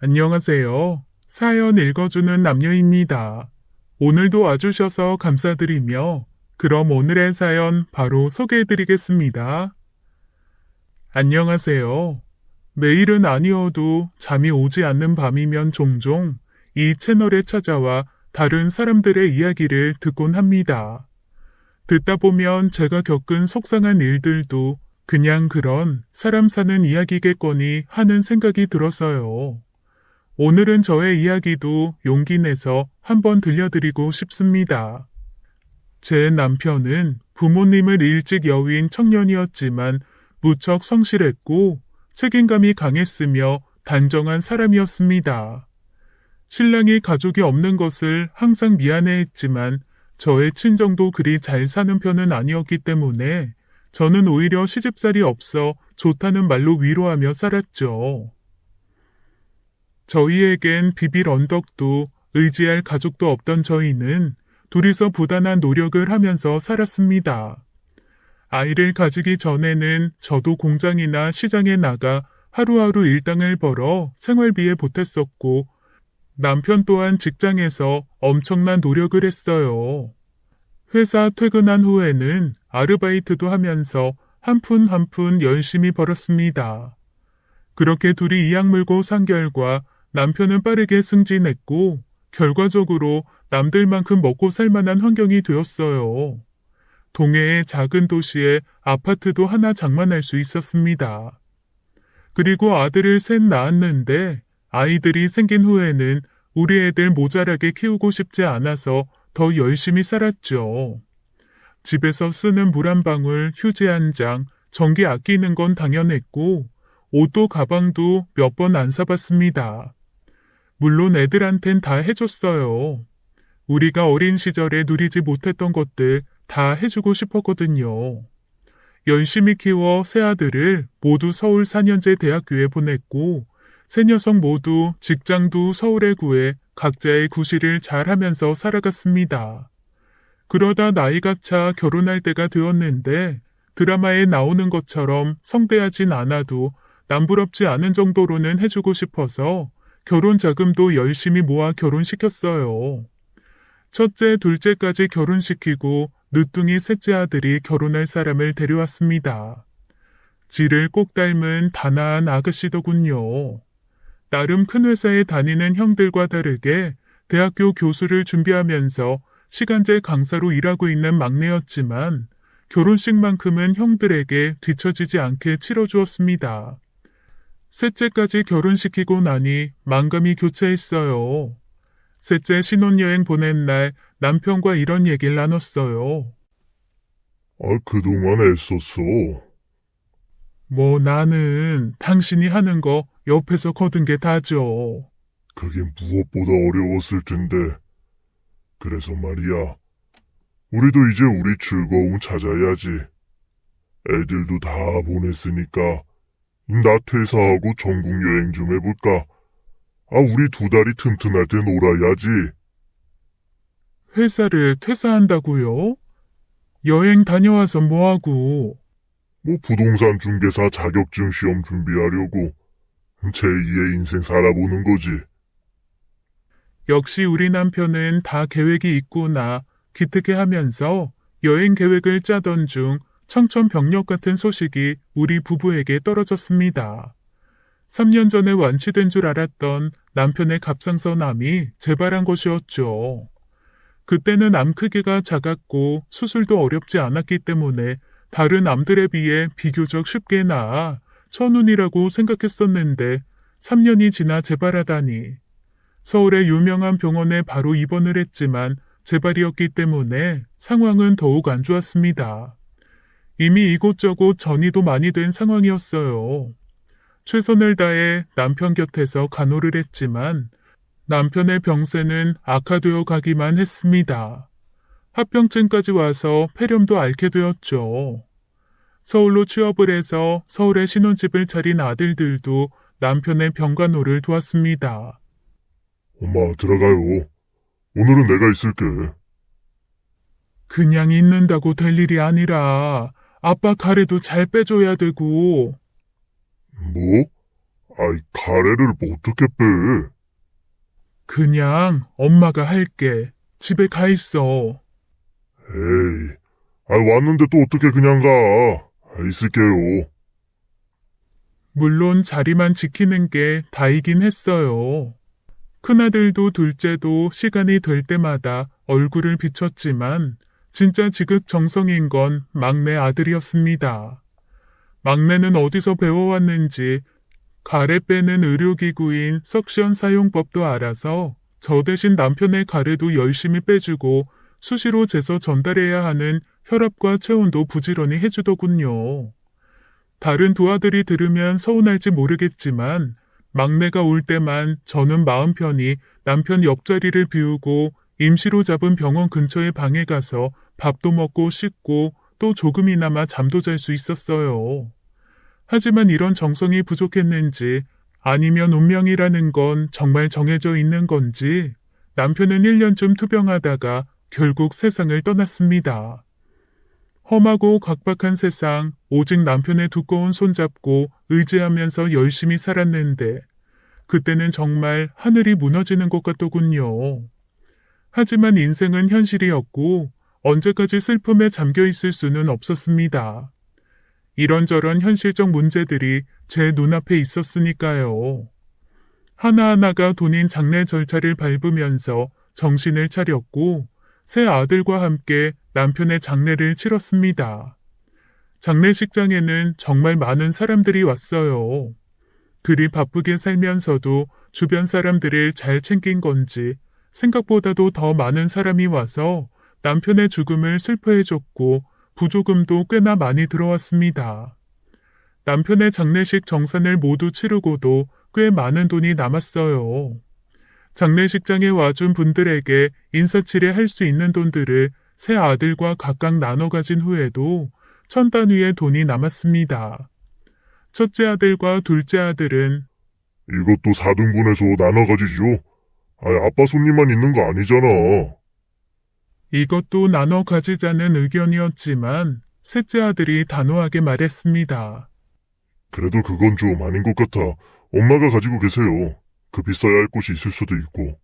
안녕하세요. 사연 읽어주는 남녀입니다. 오늘도 와주셔서 감사드리며, 그럼 오늘의 사연 바로 소개해드리겠습니다. 안녕하세요. 매일은 아니어도 잠이 오지 않는 밤이면 종종 이 채널에 찾아와 다른 사람들의 이야기를 듣곤 합니다. 듣다 보면 제가 겪은 속상한 일들도 그냥 그런 사람 사는 이야기겠거니 하는 생각이 들었어요. 오늘은 저의 이야기도 용기 내서 한번 들려드리고 싶습니다. 제 남편은 부모님을 일찍 여윈 청년이었지만 무척 성실했고 책임감이 강했으며 단정한 사람이었습니다. 신랑이 가족이 없는 것을 항상 미안해했지만 저의 친정도 그리 잘 사는 편은 아니었기 때문에 저는 오히려 시집살이 없어 좋다는 말로 위로하며 살았죠. 저희에겐 비빌 언덕도 의지할 가족도 없던 저희는 둘이서 부단한 노력을 하면서 살았습니다. 아이를 가지기 전에는 저도 공장이나 시장에 나가 하루하루 일당을 벌어 생활비에 보탰었고 남편 또한 직장에서 엄청난 노력을 했어요. 회사 퇴근한 후에는 아르바이트도 하면서 한 푼 한 푼 열심히 벌었습니다. 그렇게 둘이 이악 물고 산 결과 남편은 빠르게 승진했고 결과적으로 남들만큼 먹고 살 만한 환경이 되었어요. 동해의 작은 도시에 아파트도 하나 장만할 수 있었습니다. 그리고 아들을 셋 낳았는데 아이들이 생긴 후에는 우리 애들 모자라게 키우고 싶지 않아서 더 열심히 살았죠. 집에서 쓰는 물 한 방울, 휴지 한 장, 전기 아끼는 건 당연했고 옷도 가방도 몇 번 안 사봤습니다. 물론 애들한텐 다 해줬어요. 우리가 어린 시절에 누리지 못했던 것들 다 해주고 싶었거든요. 열심히 키워 세 아들을 모두 서울 4년제 대학교에 보냈고 세 녀석 모두 직장도 서울에 구해 각자의 구실을 잘 하면서 살아갔습니다. 그러다 나이가 차 결혼할 때가 되었는데 드라마에 나오는 것처럼 성대하진 않아도 남부럽지 않은 정도로는 해주고 싶어서 결혼 자금도 열심히 모아 결혼시켰어요. 첫째, 둘째까지 결혼시키고 늦둥이 셋째 아들이 결혼할 사람을 데려왔습니다. 지를 꼭 닮은 단아한 아가씨더군요. 나름 큰 회사에 다니는 형들과 다르게 대학교 교수를 준비하면서 시간제 강사로 일하고 있는 막내였지만 결혼식만큼은 형들에게 뒤처지지 않게 치러주었습니다. 셋째까지 결혼시키고 나니 만감이 교차했어요. 셋째 신혼여행 보낸 날 남편과 이런 얘기를 나눴어요. 그동안 애썼어. 뭐 나는 당신이 하는 거 옆에서 거둔 게 다죠. 그게 무엇보다 어려웠을 텐데. 그래서 말이야. 우리도 이제 우리 즐거움 찾아야지. 애들도 다 보냈으니까 나 퇴사하고 전국 여행 좀 해볼까? 우리 두 다리 튼튼할 때 놀아야지. 회사를 퇴사한다고요? 여행 다녀와서 뭐하고? 뭐 부동산 중개사 자격증 시험 준비하려고 제2의 인생 살아보는 거지. 역시 우리 남편은 다 계획이 있구나 기특해하면서 여행 계획을 짜던 중 청천벽력 같은 소식이 우리 부부에게 떨어졌습니다. 3년 전에 완치된 줄 알았던 남편의 갑상선암이 재발한 것이었죠. 그때는 암 크기가 작았고 수술도 어렵지 않았기 때문에 다른 암들에 비해 비교적 쉽게 나아 천운이라고 생각했었는데 3년이 지나 재발하다니. 서울의 유명한 병원에 바로 입원을 했지만 재발이었기 때문에 상황은 더욱 안 좋았습니다. 이미 이곳저곳 전이도 많이 된 상황이었어요. 최선을 다해 남편 곁에서 간호를 했지만 남편의 병세는 악화되어 가기만 했습니다. 합병증까지 와서 폐렴도 앓게 되었죠. 서울로 취업을 해서 서울에 신혼집을 차린 아들들도 남편의 병간호를 도왔습니다. 엄마, 들어가요. 오늘은 내가 있을게. 그냥 있는다고 될 일이 아니라 아빠 가래도 잘 빼줘야 되고. 뭐? 아이, 가래를 뭐 어떻게 빼? 그냥 엄마가 할게. 집에 가 있어. 에이, 왔는데 또 어떻게 그냥 가? 있을게요. 물론 자리만 지키는 게 다이긴 했어요. 큰아들도 둘째도 시간이 될 때마다 얼굴을 비췄지만 진짜 지극정성인 건 막내 아들이었습니다. 막내는 어디서 배워왔는지 가래 빼는 의료기구인 석션 사용법도 알아서 저 대신 남편의 가래도 열심히 빼주고 수시로 재서 전달해야 하는 혈압과 체온도 부지런히 해주더군요. 다른 두 아들이 들으면 서운할지 모르겠지만 막내가 올 때만 저는 마음 편히 남편 옆자리를 비우고 임시로 잡은 병원 근처의 방에 가서 밥도 먹고 씻고 또 조금이나마 잠도 잘 수 있었어요. 하지만 이런 정성이 부족했는지 아니면 운명이라는 건 정말 정해져 있는 건지 남편은 1년쯤 투병하다가 결국 세상을 떠났습니다. 험하고 각박한 세상, 오직 남편의 두꺼운 손 잡고 의지하면서 열심히 살았는데 그때는 정말 하늘이 무너지는 것 같더군요. 하지만 인생은 현실이었고 언제까지 슬픔에 잠겨 있을 수는 없었습니다. 이런저런 현실적 문제들이 제 눈앞에 있었으니까요. 하나하나가 돈인 장례 절차를 밟으면서 정신을 차렸고 새 아들과 함께 남편의 장례를 치렀습니다. 장례식장에는 정말 많은 사람들이 왔어요. 그리 바쁘게 살면서도 주변 사람들을 잘 챙긴 건지 생각보다도 더 많은 사람이 와서 남편의 죽음을 슬퍼해줬고 부조금도 꽤나 많이 들어왔습니다. 남편의 장례식 정산을 모두 치르고도 꽤 많은 돈이 남았어요. 장례식장에 와준 분들에게 인사치레 할 수 있는 돈들을 새 아들과 각각 나눠 가진 후에도 1,000단위의 돈이 남았습니다. 첫째 아들과 둘째 아들은 이것도 4등분해서 나눠 가지죠. 아빠 손님만 있는 거 아니잖아. 이것도 나눠 가지자는 의견이었지만 셋째 아들이 단호하게 말했습니다. 그래도 그건 좀 아닌 것 같아. 엄마가 가지고 계세요. 비싸야 할 곳이 있을 수도 있고.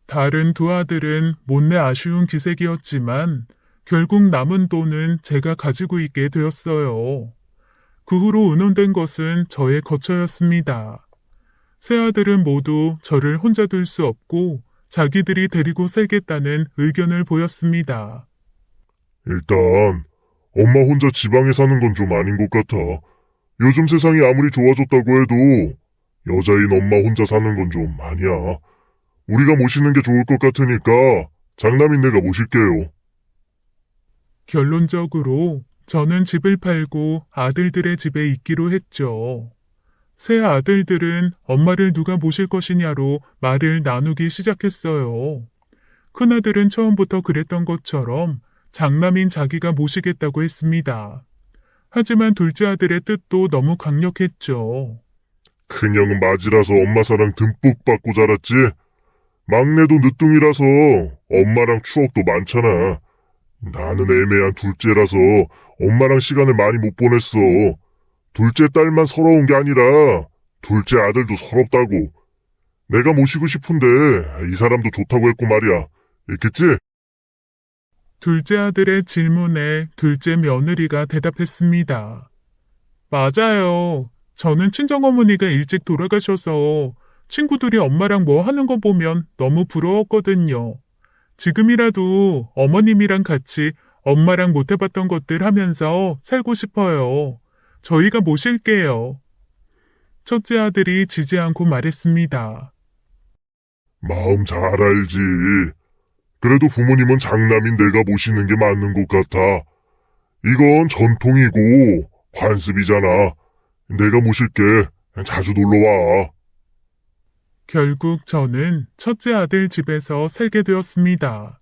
다른 두 아들은 못내 아쉬운 기색이었지만 결국 남은 돈은 제가 가지고 있게 되었어요. 그 후로 의논된 것은 저의 거처였습니다. 세 아들은 모두 저를 혼자 둘 수 없고 자기들이 데리고 살겠다는 의견을 보였습니다. 일단 엄마 혼자 지방에 사는 건 좀 아닌 것 같아. 요즘 세상이 아무리 좋아졌다고 해도 여자인 엄마 혼자 사는 건 좀 아니야. 우리가 모시는 게 좋을 것 같으니까 장남인 내가 모실게요. 결론적으로 저는 집을 팔고 아들들의 집에 있기로 했죠. 세 아들들은 엄마를 누가 모실 것이냐로 말을 나누기 시작했어요. 큰아들은 처음부터 그랬던 것처럼 장남인 자기가 모시겠다고 했습니다. 하지만 둘째 아들의 뜻도 너무 강력했죠. 큰형은 맞이라서 엄마 사랑 듬뿍 받고 자랐지. 막내도 늦둥이라서 엄마랑 추억도 많잖아. 나는 애매한 둘째라서 엄마랑 시간을 많이 못 보냈어. 둘째 딸만 서러운 게 아니라 둘째 아들도 서럽다고. 내가 모시고 싶은데 이 사람도 좋다고 했고 말이야. 있겠지? 둘째 아들의 질문에 둘째 며느리가 대답했습니다. 맞아요. 저는 친정어머니가 일찍 돌아가셔서 친구들이 엄마랑 뭐 하는 거 보면 너무 부러웠거든요. 지금이라도 어머님이랑 같이 엄마랑 못 해봤던 것들 하면서 살고 싶어요. 저희가 모실게요. 첫째 아들이 지지 않고 말했습니다. 마음 잘 알지. 그래도 부모님은 장남인 내가 모시는 게 맞는 것 같아. 이건 전통이고 관습이잖아. 내가 모실게. 자주 놀러와. 결국 저는 첫째 아들 집에서 살게 되었습니다.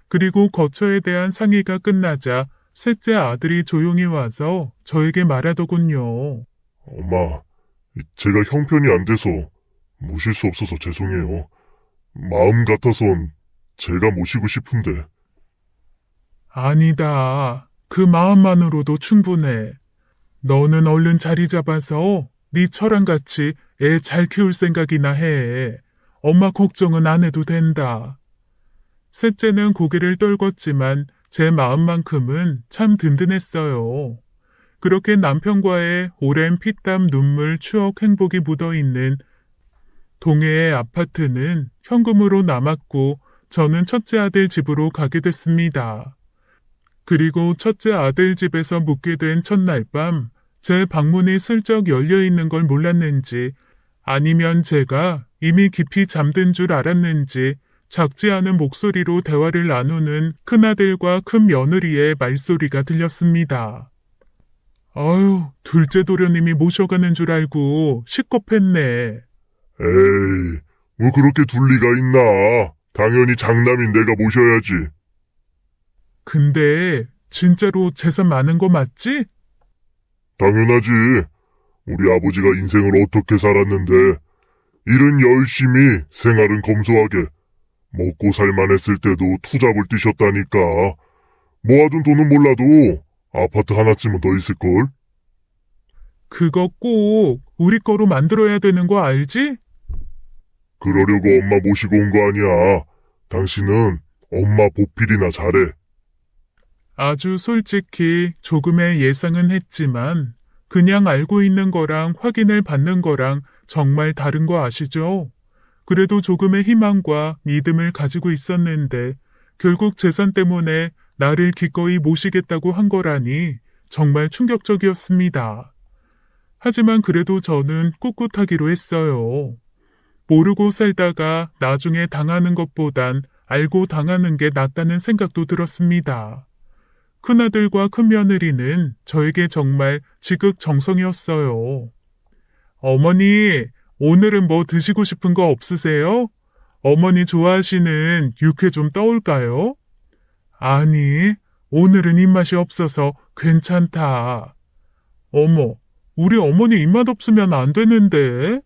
그리고 거처에 대한 상의가 끝나자 셋째 아들이 조용히 와서 저에게 말하더군요. 엄마, 제가 형편이 안 돼서 모실 수 없어서 죄송해요. 마음 같아선 제가 모시고 싶은데. 아니다. 그 마음만으로도 충분해. 너는 얼른 자리 잡아서 니처랑 같이 애 잘 키울 생각이나 해. 엄마 걱정은 안 해도 된다. 셋째는 고개를 떨궜지만 제 마음만큼은 참 든든했어요. 그렇게 남편과의 오랜 피땀, 눈물, 추억, 행복이 묻어있는 동해의 아파트는 현금으로 남았고 저는 첫째 아들 집으로 가게 됐습니다. 그리고 첫째 아들 집에서 묵게 된 첫날 밤 제 방문이 슬쩍 열려있는 걸 몰랐는지 아니면 제가 이미 깊이 잠든 줄 알았는지 작지 않은 목소리로 대화를 나누는 큰아들과 큰며느리의 말소리가 들렸습니다. 아유, 둘째 도련님이 모셔가는 줄 알고 식겁했네. 에이, 뭐 그렇게 둘 리가 있나? 당연히 장남인 내가 모셔야지. 근데 진짜로 재산 많은 거 맞지? 당연하지. 우리 아버지가 인생을 어떻게 살았는데 일은 열심히 생활은 검소하게 먹고 살만했을 때도 투잡을 뛰셨다니까. 모아둔 돈은 몰라도 아파트 하나쯤은 더 있을걸? 그거 꼭 우리 거로 만들어야 되는 거 알지? 그러려고 엄마 모시고 온 거 아니야. 당신은 엄마 보필이나 잘해. 아주 솔직히 조금의 예상은 했지만 그냥 알고 있는 거랑 확인을 받는 거랑 정말 다른 거 아시죠? 그래도 조금의 희망과 믿음을 가지고 있었는데 결국 재산 때문에 나를 기꺼이 모시겠다고 한 거라니 정말 충격적이었습니다. 하지만 그래도 저는 꿋꿋하기로 했어요. 모르고 살다가 나중에 당하는 것보단 알고 당하는 게 낫다는 생각도 들었습니다. 큰아들과 큰며느리는 저에게 정말 지극정성이었어요. 어머니, 오늘은 뭐 드시고 싶은 거 없으세요? 어머니 좋아하시는 육회 좀 떠올까요? 아니, 오늘은 입맛이 없어서 괜찮다. 어머, 우리 어머니 입맛 없으면 안 되는데.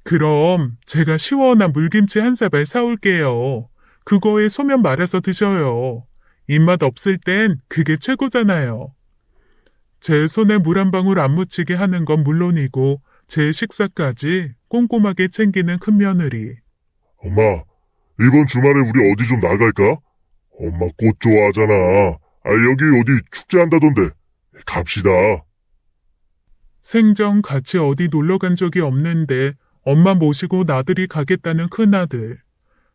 그럼 제가 시원한 물김치 한 사발 사올게요. 그거에 소면 말아서 드셔요. 입맛 없을 땐 그게 최고잖아요. 제 손에 물 한 방울 안 묻히게 하는 건 물론이고 제 식사까지 꼼꼼하게 챙기는 큰며느리. 엄마, 이번 주말에 우리 어디 좀 나갈까? 엄마 꽃 좋아하잖아. 여기 어디 축제한다던데. 갑시다. 생전 같이 어디 놀러 간 적이 없는데 엄마 모시고 나들이 가겠다는 큰아들.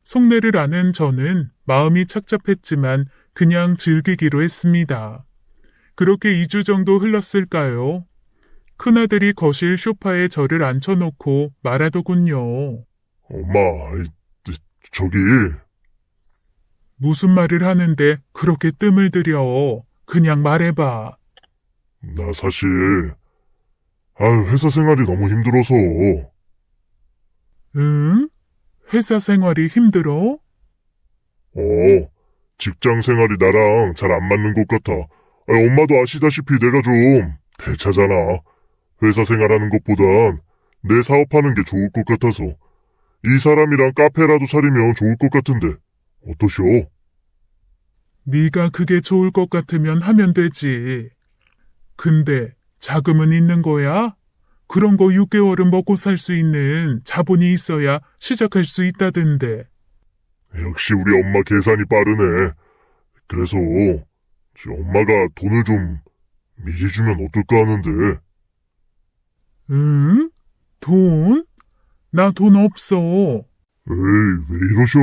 속내를 아는 저는 마음이 착잡했지만 그냥 즐기기로 했습니다. 그렇게 2주 정도 흘렀을까요? 큰아들이 거실 소파에 저를 앉혀놓고 말하더군요. 엄마, 저기, 무슨 말을 하는데 그렇게 뜸을 들여. 그냥 말해봐. 나 사실, 회사 생활이 너무 힘들어서. 응? 회사 생활이 힘들어? 직장 생활이 나랑 잘 안 맞는 것 같아. 엄마도 아시다시피 내가 좀 대차잖아. 회사 생활하는 것보단 내 사업하는 게 좋을 것 같아서. 이 사람이랑 카페라도 차리면 좋을 것 같은데 어떠셔? 네가 그게 좋을 것 같으면 하면 되지. 근데 자금은 있는 거야? 그런 거 6개월은 먹고 살 수 있는 자본이 있어야 시작할 수 있다던데. 역시 우리 엄마 계산이 빠르네. 그래서 엄마가 돈을 좀 미리 주면 어떨까 하는데. 응? 돈? 나 돈 없어. 에이, 왜 이러셔?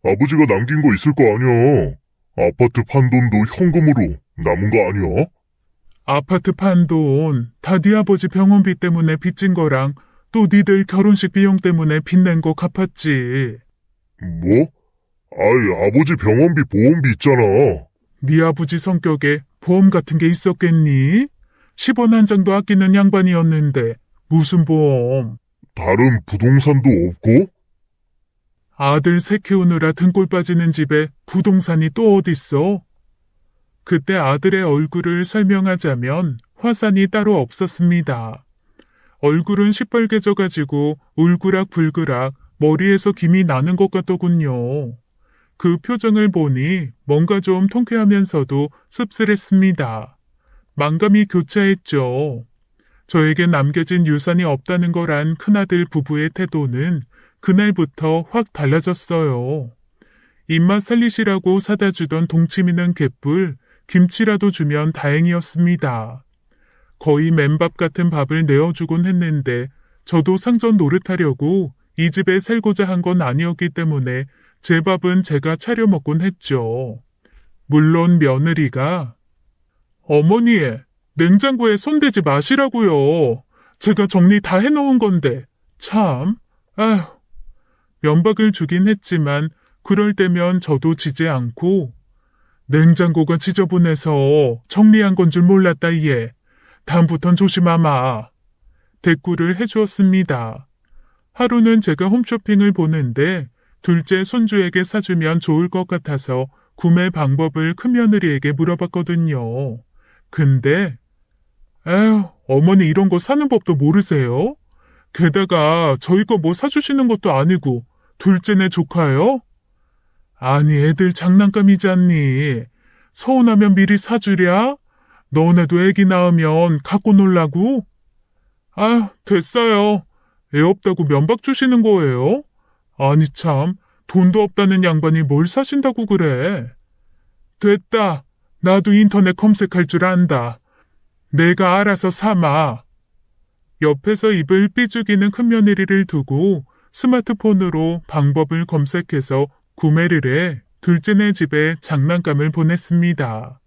아버지가 남긴 거 있을 거 아니야. 아파트 판 돈도 현금으로 남은 거 아니야? 아파트 판 돈 다 네 아버지 병원비 때문에 빚진 거랑 또 니들 결혼식 비용 때문에 빚낸 거 갚았지. 뭐? 아버지 병원비 보험비 있잖아. 네 아버지 성격에 보험 같은 게 있었겠니? 10원 한 장도 아끼는 양반이었는데 무슨 보험? 다른 부동산도 없고? 아들 새 키우느라 등골 빠지는 집에 부동산이 또 어딨어? 그때 아들의 얼굴을 설명하자면 화산이 따로 없었습니다. 얼굴은 시뻘개져가지고 울그락불그락 머리에서 김이 나는 것 같더군요. 그 표정을 보니 뭔가 좀 통쾌하면서도 씁쓸했습니다. 만감이 교차했죠. 저에게 남겨진 유산이 없다는 거란 큰아들 부부의 태도는 그날부터 확 달라졌어요. 입맛 살리시라고 사다 주던 동치미는 개뿔, 김치라도 주면 다행이었습니다. 거의 맨밥 같은 밥을 내어주곤 했는데 저도 상전 노릇하려고 이 집에 살고자 한 건 아니었기 때문에 제 밥은 제가 차려 먹곤 했죠. 물론 며느리가 어머니, 냉장고에 손대지 마시라고요. 제가 정리 다 해놓은 건데. 참, 아휴. 면박을 주긴 했지만 그럴 때면 저도 지지 않고 냉장고가 지저분해서 정리한 건 줄 몰랐다 얘. 다음부턴 조심하마. 대꾸를 해주었습니다. 하루는 제가 홈쇼핑을 보는데 둘째 손주에게 사주면 좋을 것 같아서 구매 방법을 큰며느리에게 물어봤거든요. 근데 에휴, 어머니 이런 거 사는 법도 모르세요? 게다가 저희 거 뭐 사주시는 것도 아니고 둘째네 조카요? 아니 애들 장난감이잖니. 서운하면 미리 사주랴? 너네도 애기 낳으면 갖고 놀라고? 아휴, 됐어요. 애 없다고 면박 주시는 거예요? 아니 참, 돈도 없다는 양반이 뭘 사신다고 그래. 됐다. 나도 인터넷 검색할 줄 안다. 내가 알아서 사마. 옆에서 입을 삐죽이는 큰며느리를 두고 스마트폰으로 방법을 검색해서 구매를 해 둘째네 집에 장난감을 보냈습니다.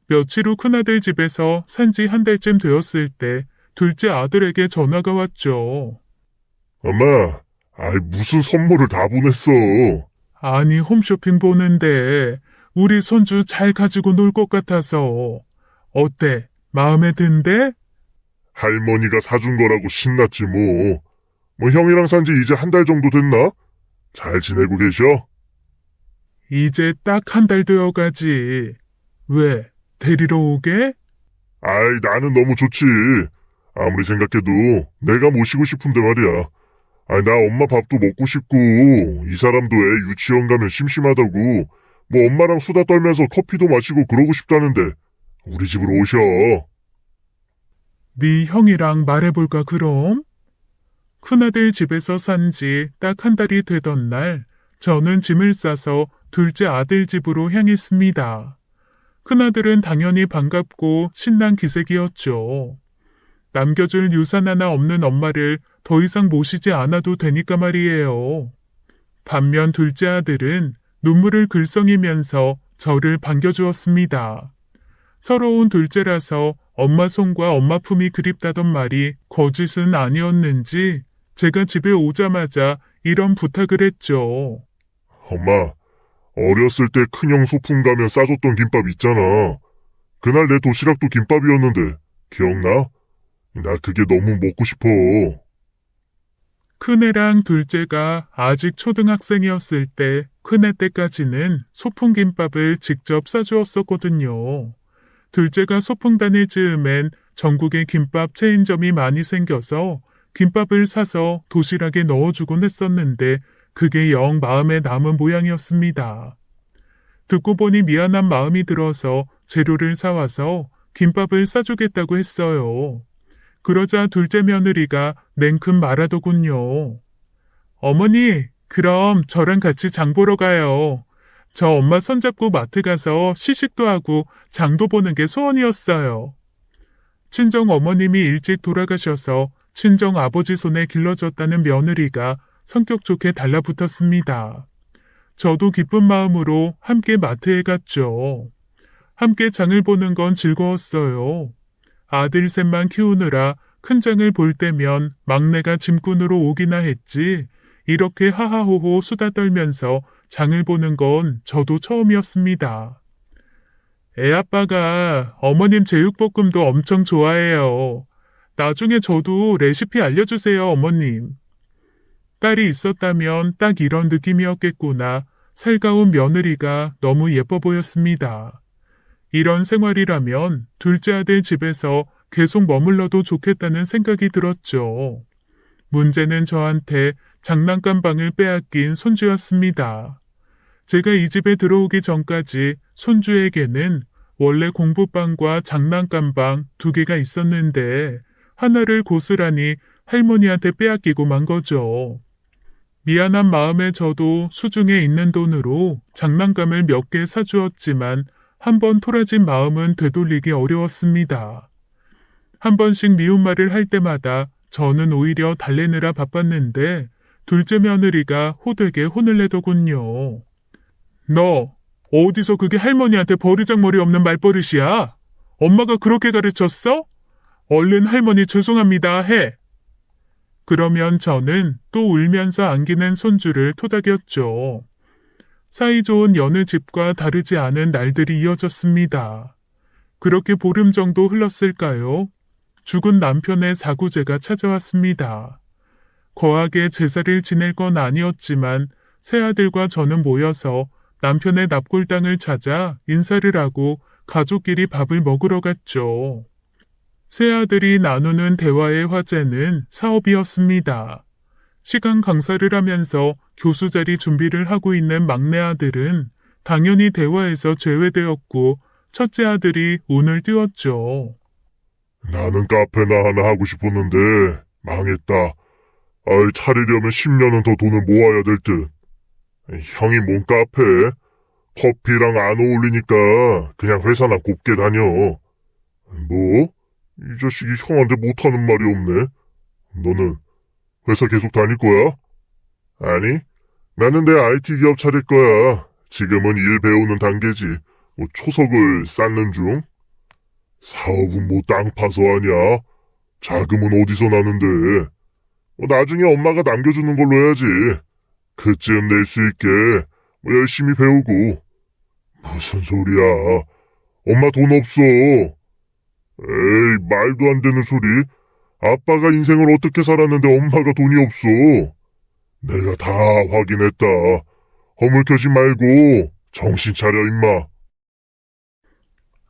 며칠 후 큰아들 집에서 산지 한 달쯤 되었을 때 둘째 아들에게 전화가 왔죠. 엄마, 아이 무슨 선물을 다 보냈어. 아니 홈쇼핑 보는데 우리 손주 잘 가지고 놀 것 같아서. 어때? 마음에 든대? 할머니가 사준 거라고 신났지 뭐. 뭐 형이랑 산지 이제 한 달 정도 됐나? 잘 지내고 계셔? 이제 딱 한 달 되어가지. 왜? 데리러 오게? 아이 나는 너무 좋지. 아무리 생각해도 내가 모시고 싶은데 말이야. 아이 나 엄마 밥도 먹고 싶고 이 사람도 애 유치원 가면 심심하다고 뭐 엄마랑 수다 떨면서 커피도 마시고 그러고 싶다는데 우리 집으로 오셔. 네 형이랑 말해볼까 그럼? 큰아들 집에서 산 지 딱 한 달이 되던 날 저는 짐을 싸서 둘째 아들 집으로 향했습니다. 큰아들은 당연히 반갑고 신난 기색이었죠. 남겨줄 유산 하나 없는 엄마를 더 이상 모시지 않아도 되니까 말이에요. 반면 둘째 아들은 눈물을 글썽이면서 저를 반겨주었습니다. 서러운 둘째라서 엄마 손과 엄마 품이 그립다던 말이 거짓은 아니었는지 제가 집에 오자마자 이런 부탁을 했죠. 엄마, 어렸을 때 큰형 소풍 가면 싸줬던 김밥 있잖아. 그날 내 도시락도 김밥이었는데 기억나? 나 그게 너무 먹고 싶어. 큰애랑 둘째가 아직 초등학생이었을 때 큰애 때까지는 소풍김밥을 직접 싸주었었거든요. 둘째가 소풍 다닐 즈음엔 전국에 김밥 체인점이 많이 생겨서 김밥을 사서 도시락에 넣어주곤 했었는데 그게 영 마음에 남은 모양이었습니다. 듣고 보니 미안한 마음이 들어서 재료를 사와서 김밥을 싸주겠다고 했어요. 그러자 둘째 며느리가 냉큼 말하더군요. 어머니, 그럼 저랑 같이 장 보러 가요. 저 엄마 손잡고 마트 가서 시식도 하고 장도 보는 게 소원이었어요. 친정 어머님이 일찍 돌아가셔서 친정 아버지 손에 길러졌다는 며느리가 성격 좋게 달라붙었습니다. 저도 기쁜 마음으로 함께 마트에 갔죠. 함께 장을 보는 건 즐거웠어요. 아들 셋만 키우느라 큰 장을 볼 때면 막내가 짐꾼으로 오기나 했지 이렇게 하하호호 수다 떨면서 장을 보는 건 저도 처음이었습니다. 애아빠가 어머님 제육볶음도 엄청 좋아해요. 나중에 저도 레시피 알려주세요, 어머님. 딸이 있었다면 딱 이런 느낌이었겠구나. 살가운 며느리가 너무 예뻐 보였습니다. 이런 생활이라면 둘째 아들 집에서 계속 머물러도 좋겠다는 생각이 들었죠. 문제는 저한테 장난감 방을 빼앗긴 손주였습니다. 제가 이 집에 들어오기 전까지 손주에게는 원래 공부방과 장난감방 두 개가 있었는데 하나를 고스란히 할머니한테 빼앗기고 만 거죠. 미안한 마음에 저도 수중에 있는 돈으로 장난감을 몇 개 사주었지만 한 번 토라진 마음은 되돌리기 어려웠습니다. 한 번씩 미운 말을 할 때마다 저는 오히려 달래느라 바빴는데 둘째 며느리가 호되게 혼을 내더군요. 너 어디서 그게 할머니한테 버르장머리 없는 말버릇이야? 엄마가 그렇게 가르쳤어? 얼른 할머니 죄송합니다 해. 그러면 저는 또 울면서 안기는 손주를 토닥였죠. 사이좋은 여느 집과 다르지 않은 날들이 이어졌습니다. 그렇게 보름 정도 흘렀을까요? 죽은 남편의 사구제가 찾아왔습니다. 거하게 제사를 지낼 건 아니었지만 새아들과 저는 모여서 남편의 납골당을 찾아 인사를 하고 가족끼리 밥을 먹으러 갔죠. 새아들이 나누는 대화의 화제는 사업이었습니다. 시간 강사를 하면서 교수 자리 준비를 하고 있는 막내 아들은 당연히 대화에서 제외되었고 첫째 아들이 운을 띄웠죠. 나는 카페나 하나 하고 싶었는데 망했다. 아이, 차리려면 10년은 더 돈을 모아야 될 듯. 형이 뭔 카페? 커피랑 안 어울리니까 그냥 회사나 곱게 다녀. 뭐? 이 자식이 형한테 못하는 말이 없네. 너는 회사 계속 다닐 거야? 아니, 나는 내 IT 기업 차릴 거야. 지금은 일 배우는 단계지. 뭐 초석을 쌓는 중. 사업은 뭐 땅 파서 하냐? 자금은 어디서 나는데? 나중에 엄마가 남겨주는 걸로 해야지. 그쯤 낼 수 있게 열심히 배우고. 무슨 소리야. 엄마 돈 없어. 에이, 말도 안 되는 소리. 아빠가 인생을 어떻게 살았는데 엄마가 돈이 없어. 내가 다 확인했다. 허물켜지 말고 정신 차려 임마.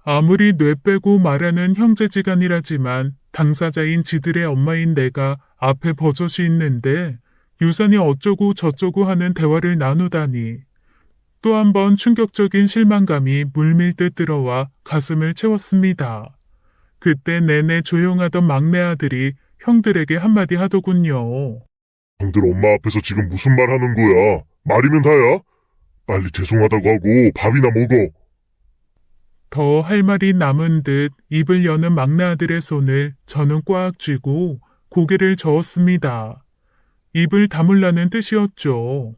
아무리 뇌 빼고 말하는 형제지간이라지만 당사자인 지들의 엄마인 내가 앞에 버젓이 있는데 유산이 어쩌고 저쩌고 하는 대화를 나누다니. 또 한 번 충격적인 실망감이 물밀듯 들어와 가슴을 채웠습니다. 그때 내내 조용하던 막내 아들이 형들에게 한마디 하더군요. 형들 엄마 앞에서 지금 무슨 말 하는 거야? 말이면 다야? 빨리 죄송하다고 하고 밥이나 먹어. 더 할 말이 남은 듯 입을 여는 막내 아들의 손을 저는 꽉 쥐고 고개를 저었습니다. 입을 다물라는 뜻이었죠.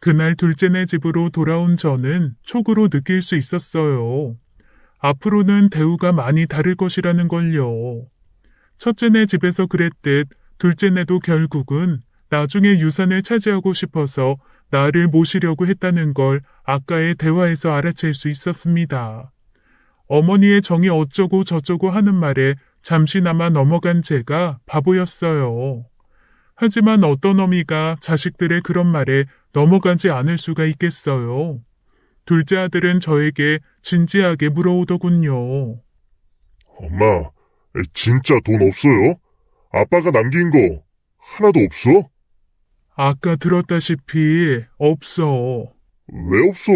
그날 둘째네 집으로 돌아온 저는 촉으로 느낄 수 있었어요. 앞으로는 대우가 많이 다를 것이라는 걸요. 첫째네 집에서 그랬듯 둘째네도 결국은 나중에 유산을 차지하고 싶어서 나를 모시려고 했다는 걸 아까의 대화에서 알아챌 수 있었습니다. 어머니의 정이 어쩌고 저쩌고 하는 말에 잠시나마 넘어간 제가 바보였어요. 하지만 어떤 어미가 자식들의 그런 말에 넘어가지 않을 수가 있겠어요. 둘째 아들은 저에게 진지하게 물어오더군요. 엄마, 진짜 돈 없어요? 아빠가 남긴 거 하나도 없어? 아까 들었다시피 없어. 왜 없어?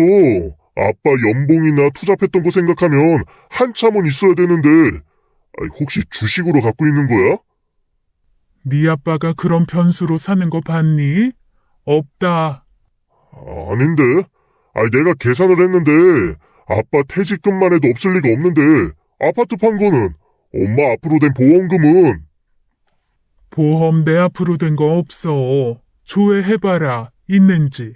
아빠 연봉이나 투잡했던 거 생각하면 한참은 있어야 되는데 혹시 주식으로 갖고 있는 거야? 네 아빠가 그런 변수로 사는 거 봤니? 없다. 아닌데. 내가 계산을 했는데 아빠 퇴직금만 해도 없을 리가 없는데 아파트 판 거는 엄마 앞으로 된 보험금은 보험 내 앞으로 된 거 없어. 조회해봐라. 있는지.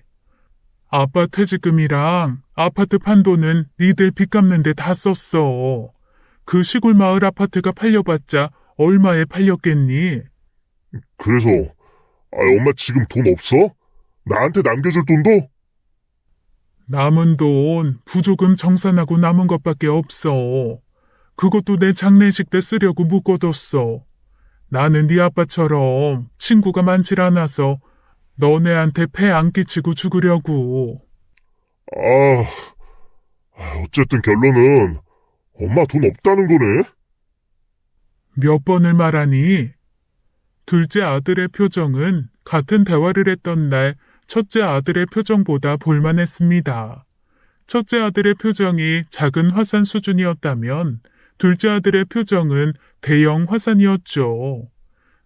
아빠 퇴직금이랑 아파트 판 돈은 니들 빚 갚는데 다 썼어. 그 시골 마을 아파트가 팔려봤자 얼마에 팔렸겠니? 그래서 엄마 지금 돈 없어? 나한테 남겨줄 돈도? 남은 돈 부조금 정산하고 남은 것밖에 없어. 그것도 내 장례식 때 쓰려고 묶어뒀어. 나는 네 아빠처럼 친구가 많질 않아서 너네한테 폐 안 끼치고 죽으려고. 어쨌든 결론은 엄마 돈 없다는 거네? 몇 번을 말하니? 둘째 아들의 표정은 같은 대화를 했던 날 첫째 아들의 표정보다 볼만했습니다. 첫째 아들의 표정이 작은 화산 수준이었다면 둘째 아들의 표정은 대형 화산이었죠.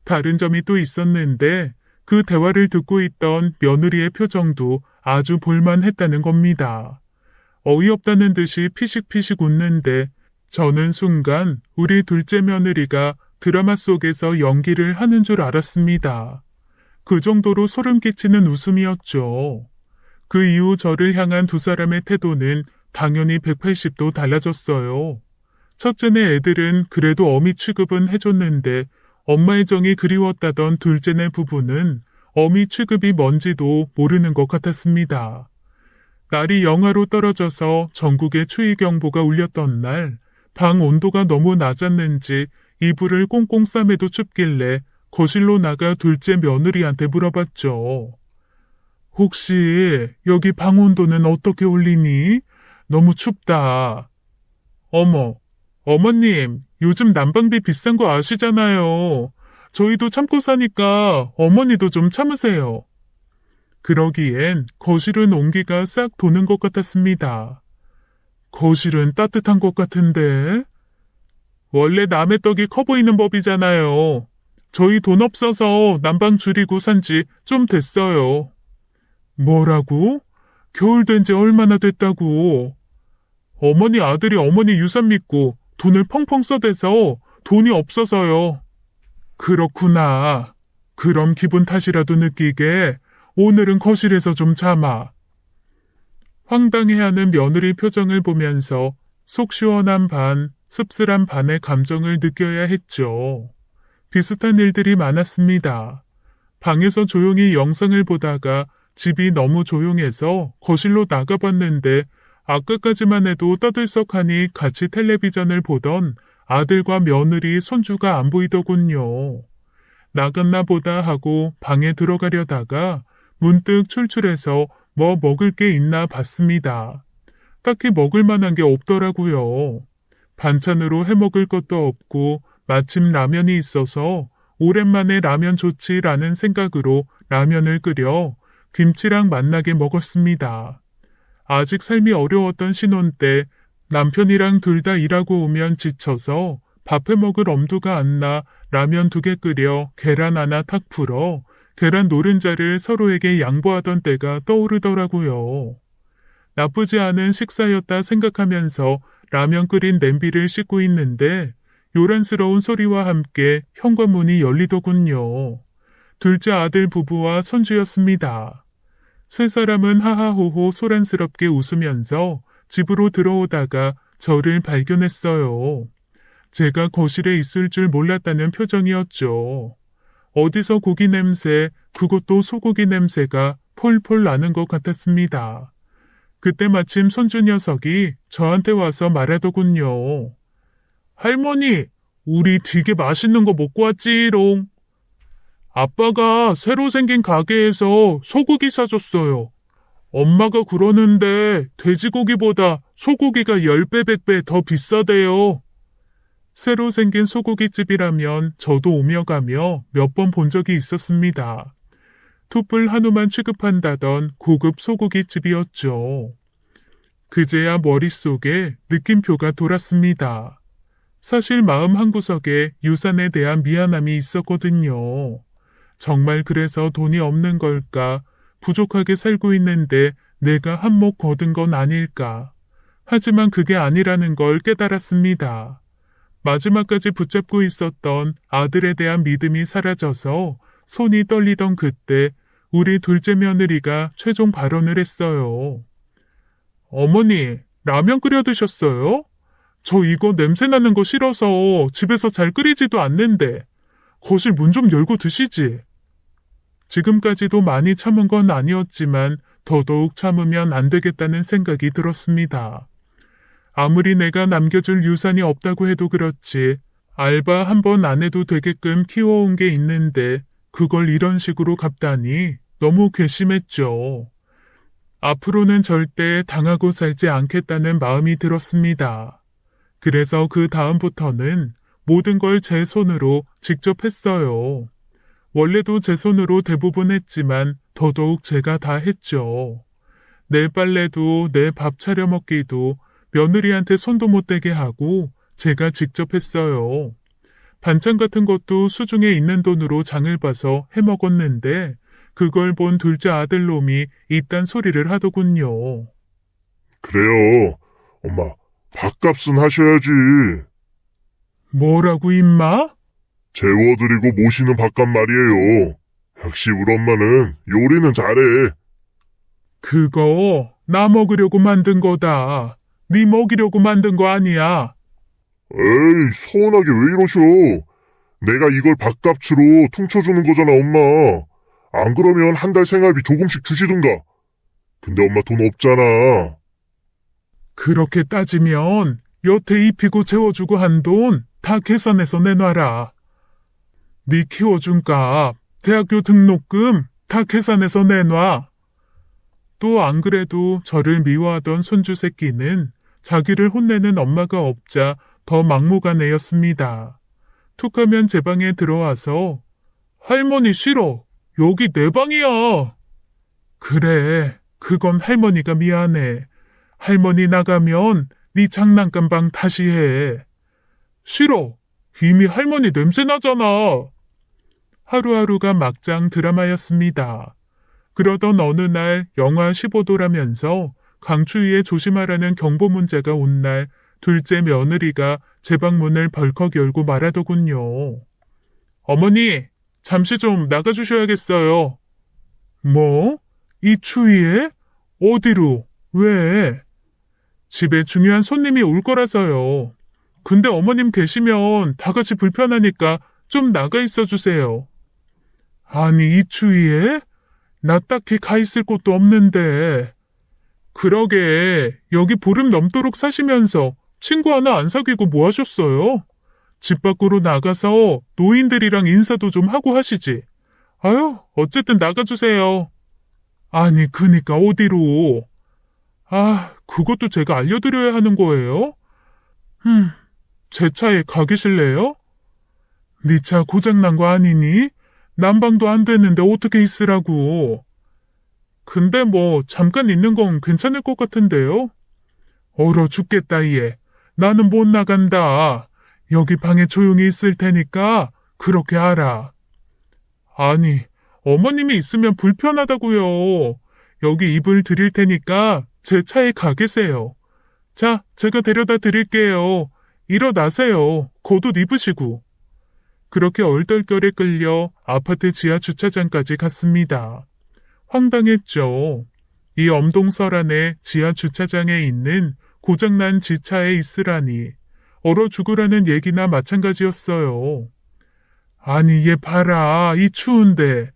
다른 점이 또 있었는데 그 대화를 듣고 있던 며느리의 표정도 아주 볼만했다는 겁니다. 어이없다는 듯이 피식피식 웃는데 저는 순간 우리 둘째 며느리가 드라마 속에서 연기를 하는 줄 알았습니다. 그 정도로 소름 끼치는 웃음이었죠. 그 이후 저를 향한 두 사람의 태도는 당연히 180도 달라졌어요. 첫째네 애들은 그래도 어미 취급은 해줬는데 엄마의 정이 그리웠다던 둘째네 부부는 어미 취급이 뭔지도 모르는 것 같았습니다. 날이 영하로 떨어져서 전국에 추위경보가 울렸던 날, 방 온도가 너무 낮았는지 이불을 꽁꽁 싸매도 춥길래 거실로 나가 둘째 며느리한테 물어봤죠. 혹시 여기 방 온도는 어떻게 올리니? 너무 춥다. 어머, 어머님, 요즘 난방비 비싼 거 아시잖아요. 저희도 참고 사니까 어머니도 좀 참으세요. 그러기엔 거실은 온기가 싹 도는 것 같았습니다. 거실은 따뜻한 것 같은데? 원래 남의 떡이 커 보이는 법이잖아요. 저희 돈 없어서 난방 줄이고 산지 좀 됐어요. 뭐라고? 겨울 된 지 얼마나 됐다고? 어머니 아들이 어머니 유산 믿고 돈을 펑펑 써대서 돈이 없어서요. 그렇구나. 그럼 기분 탓이라도 느끼게 오늘은 거실에서 좀 참아. 황당해하는 며느리 표정을 보면서 속 시원한 반, 씁쓸한 반의 감정을 느껴야 했죠. 비슷한 일들이 많았습니다. 방에서 조용히 영상을 보다가 집이 너무 조용해서 거실로 나가봤는데 아까까지만 해도 떠들썩하니 같이 텔레비전을 보던 아들과 며느리 손주가 안 보이더군요. 나갔나 보다 하고 방에 들어가려다가 문득 출출해서 뭐 먹을 게 있나 봤습니다. 딱히 먹을 만한 게 없더라고요. 반찬으로 해먹을 것도 없고 마침 라면이 있어서 오랜만에 라면 좋지라는 생각으로 라면을 끓여 김치랑 맛나게 먹었습니다. 아직 삶이 어려웠던 신혼 때 남편이랑 둘 다 일하고 오면 지쳐서 밥해 먹을 엄두가 안 나 라면 2개 끓여 계란 하나 탁 풀어 계란 노른자를 서로에게 양보하던 때가 떠오르더라고요. 나쁘지 않은 식사였다 생각하면서 라면 끓인 냄비를 씻고 있는데 요란스러운 소리와 함께 현관문이 열리더군요. 둘째 아들 부부와 손주였습니다. 세 사람은 하하호호 소란스럽게 웃으면서 집으로 들어오다가 저를 발견했어요. 제가 거실에 있을 줄 몰랐다는 표정이었죠. 어디서 고기 냄새, 그것도 소고기 냄새가 폴폴 나는 것 같았습니다. 그때 마침 손주 녀석이 저한테 와서 말하더군요. 할머니, 우리 되게 맛있는 거 먹고 왔지롱. 아빠가 새로 생긴 가게에서 소고기 사줬어요. 엄마가 그러는데 돼지고기보다 소고기가 10배, 100배 더 비싸대요. 새로 생긴 소고기집이라면 저도 오며 가며 몇 번 본 적이 있었습니다. 툭불 한우만 취급한다던 고급 소고기집이었죠. 그제야 머릿속에 느낌표가 돌았습니다. 사실 마음 한구석에 유산에 대한 미안함이 있었거든요. 정말 그래서 돈이 없는 걸까? 부족하게 살고 있는데 내가 한몫 거둔 건 아닐까? 하지만 그게 아니라는 걸 깨달았습니다. 마지막까지 붙잡고 있었던 아들에 대한 믿음이 사라져서 손이 떨리던 그때 우리 둘째 며느리가 최종 발언을 했어요. 어머니, 라면 끓여 드셨어요? 저 이거 냄새 나는 거 싫어서 집에서 잘 끓이지도 않는데 거실 문 좀 열고 드시지. 지금까지도 많이 참은 건 아니었지만 더더욱 참으면 안 되겠다는 생각이 들었습니다. 아무리 내가 남겨줄 유산이 없다고 해도 그렇지 알바 한 번 안 해도 되게끔 키워온 게 있는데 그걸 이런 식으로 갚다니 너무 괘씸했죠. 앞으로는 절대 당하고 살지 않겠다는 마음이 들었습니다. 그래서 그 다음부터는 모든 걸 제 손으로 직접 했어요. 원래도 제 손으로 대부분 했지만 더더욱 제가 다 했죠. 내 빨래도 내 밥 차려 먹기도 며느리한테 손도 못 대게 하고 제가 직접 했어요. 반찬 같은 것도 수중에 있는 돈으로 장을 봐서 해먹었는데 그걸 본 둘째 아들놈이 이딴 소리를 하더군요. 그래요. 엄마, 밥값은 하셔야지. 뭐라고 임마? 재워드리고 모시는 밥값 말이에요. 역시 우리 엄마는 요리는 잘해. 그거 나 먹으려고 만든 거다. 네 먹이려고 만든 거 아니야. 에이, 서운하게 왜 이러셔? 내가 이걸 밥값으로 퉁쳐주는 거잖아, 엄마. 안 그러면 한 달 생활비 조금씩 주시든가. 근데 엄마 돈 없잖아. 그렇게 따지면 여태 입히고 재워주고 한 돈 다 계산해서 내놔라. 네 키워준 값, 대학교 등록금 다 계산해서 내놔. 또 안 그래도 저를 미워하던 손주 새끼는 자기를 혼내는 엄마가 없자 더 막무가내였습니다. 툭하면 제 방에 들어와서 할머니 싫어. 여기 내 방이야. 그래, 그건 할머니가 미안해. 할머니 나가면 네 장난감 방 다시 해. 싫어. 이미 할머니 냄새 나잖아. 하루하루가 막장 드라마였습니다. 그러던 어느 날 영하 15도라면서 강추위에 조심하라는 경보 문자가 온 날 둘째 며느리가 제 방 문을 벌컥 열고 말하더군요. 어머니, 잠시 좀 나가주셔야겠어요. 뭐? 이 추위에? 어디로? 왜? 집에 중요한 손님이 올 거라서요. 근데 어머님 계시면 다 같이 불편하니까 좀 나가 있어 주세요. 아니, 이 추위에? 나 딱히 가 있을 곳도 없는데. 그러게, 여기 보름 넘도록 사시면서 친구 하나 안 사귀고 뭐 하셨어요? 집 밖으로 나가서 노인들이랑 인사도 좀 하고 하시지. 아유, 어쨌든 나가주세요. 아니, 그니까 어디로? 아, 그것도 제가 알려드려야 하는 거예요? 제 차에 가 계실래요? 네 차 고장난 거 아니니? 난방도 안 되는데 어떻게 있으라고. 근데 뭐 잠깐 있는 건 괜찮을 것 같은데요? 얼어 죽겠다 얘. 나는 못 나간다. 여기 방에 조용히 있을 테니까 그렇게 알아. 아니, 어머님이 있으면 불편하다고요. 여기 이불 드릴 테니까 제 차에 가 계세요. 자, 제가 데려다 드릴게요. 일어나세요. 겉옷 입으시고. 그렇게 얼떨결에 끌려 아파트 지하 주차장까지 갔습니다. 황당했죠. 이 엄동설안의 지하 주차장에 있는 고장난 지차에 있으라니 얼어 죽으라는 얘기나 마찬가지였어요. 아니 얘 봐라 이 추운데.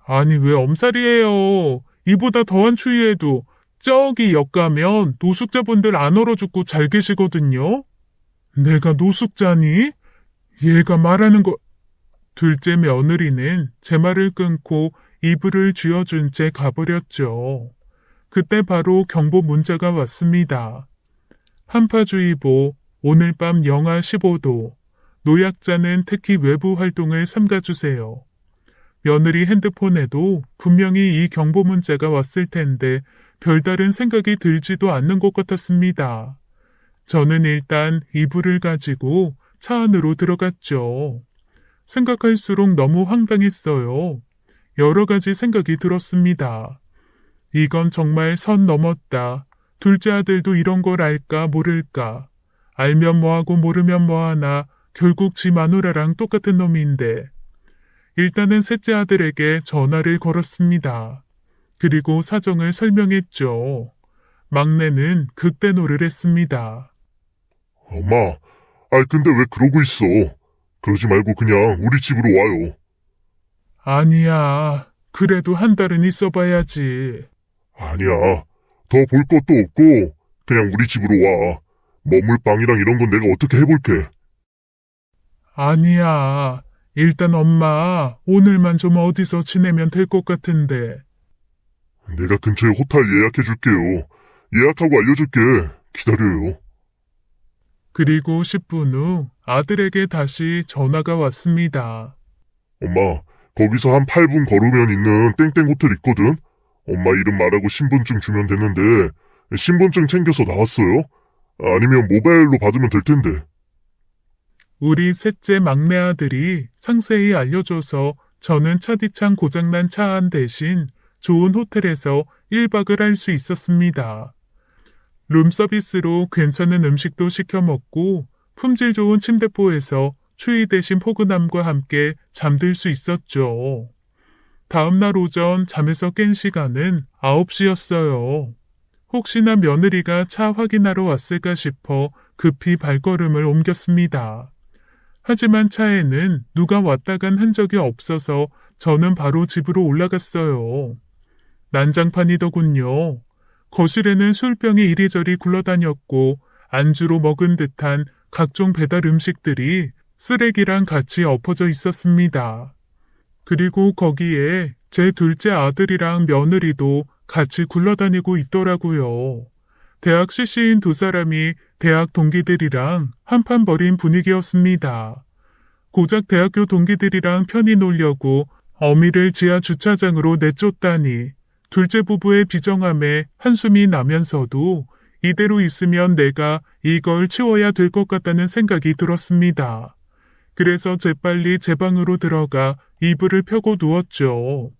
아니 왜 엄살이에요. 이보다 더한 추위에도 저기 역 가면 노숙자분들 안 얼어 죽고 잘 계시거든요. 내가 노숙자니? 얘가 말하는 거... 둘째 며느리는 제 말을 끊고 이불을 쥐어준 채 가버렸죠. 그때 바로 경보 문자가 왔습니다. 한파주의보, 오늘 밤 영하 15도, 노약자는 특히 외부 활동을 삼가주세요. 며느리 핸드폰에도 분명히 이 경보 문자가 왔을 텐데 별다른 생각이 들지도 않는 것 같았습니다. 저는 일단 이불을 가지고 차 안으로 들어갔죠. 생각할수록 너무 황당했어요. 여러 가지 생각이 들었습니다. 이건 정말 선 넘었다. 둘째 아들도 이런 걸 알까 모를까. 알면 뭐하고 모르면 뭐하나 결국 지 마누라랑 똑같은 놈인데. 일단은 셋째 아들에게 전화를 걸었습니다. 그리고 사정을 설명했죠. 막내는 극대노를 했습니다. 엄마, 근데 왜 그러고 있어? 그러지 말고 그냥 우리 집으로 와요. 아니야. 그래도 한 달은 있어봐야지. 아니야. 더 볼 것도 없고 그냥 우리 집으로 와. 머물 방이랑 이런 건 내가 어떻게 해볼게. 아니야. 일단 엄마 오늘만 좀 어디서 지내면 될 것 같은데. 내가 근처에 호텔 예약해줄게요. 예약하고 알려줄게. 기다려요. 그리고 10분 후 아들에게 다시 전화가 왔습니다. 엄마, 거기서 한 8분 걸으면 있는 땡땡 호텔 있거든? 엄마 이름 말하고 신분증 주면 되는데 신분증 챙겨서 나왔어요? 아니면 모바일로 받으면 될 텐데. 우리 셋째 막내 아들이 상세히 알려줘서 저는 차디찬 고장난 차 안 대신 좋은 호텔에서 1박을 할 수 있었습니다. 룸서비스로 괜찮은 음식도 시켜 먹고 품질 좋은 침대포에서 추위 대신 포근함과 함께 잠들 수 있었죠. 다음날 오전 잠에서 깬 시간은 9시였어요. 혹시나 며느리가 차 확인하러 왔을까 싶어 급히 발걸음을 옮겼습니다. 하지만 차에는 누가 왔다 간 흔적이 없어서 저는 바로 집으로 올라갔어요. 난장판이더군요. 거실에는 술병이 이리저리 굴러다녔고 안주로 먹은 듯한 각종 배달 음식들이 쓰레기랑 같이 엎어져 있었습니다. 그리고 거기에 제 둘째 아들이랑 며느리도 같이 굴러다니고 있더라고요. 대학 CC인 두 사람이 대학 동기들이랑 한판 벌인 분위기였습니다. 고작 대학교 동기들이랑 편히 놀려고 어미를 지하 주차장으로 내쫓다니 둘째 부부의 비정함에 한숨이 나면서도 이대로 있으면 내가 이걸 치워야 될 것 같다는 생각이 들었습니다. 그래서 재빨리 제 방으로 들어가 이불을 펴고 누웠죠.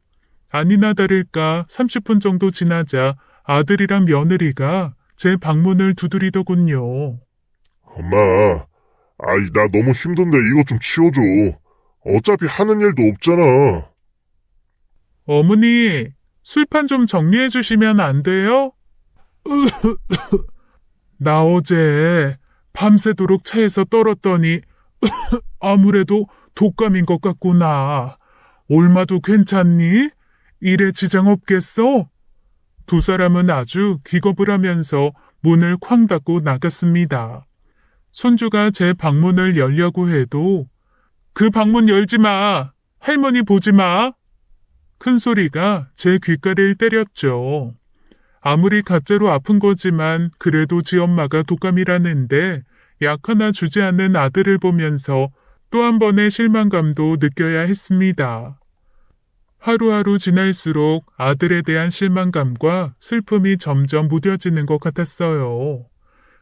아니나 다를까 30분 정도 지나자 아들이랑 며느리가 제 방문을 두드리더군요. 엄마, 아이, 나 너무 힘든데 이거 좀 치워줘. 어차피 하는 일도 없잖아. 어머니, 술판 좀 정리해 주시면 안 돼요? 나 어제 밤새도록 차에서 떨었더니 아무래도 독감인 것 같구나. 올마도 괜찮니? 일에 지장 없겠어? 두 사람은 아주 기겁을 하면서 문을 쾅 닫고 나갔습니다. 손주가 제 방문을 열려고 해도 그 방문 열지 마. 할머니 보지 마. 큰 소리가 제 귓가를 때렸죠. 아무리 가짜로 아픈 거지만 그래도 지 엄마가 독감이라는데 약 하나 주지 않는 아들을 보면서 또 한 번의 실망감도 느껴야 했습니다. 하루하루 지날수록 아들에 대한 실망감과 슬픔이 점점 무뎌지는 것 같았어요.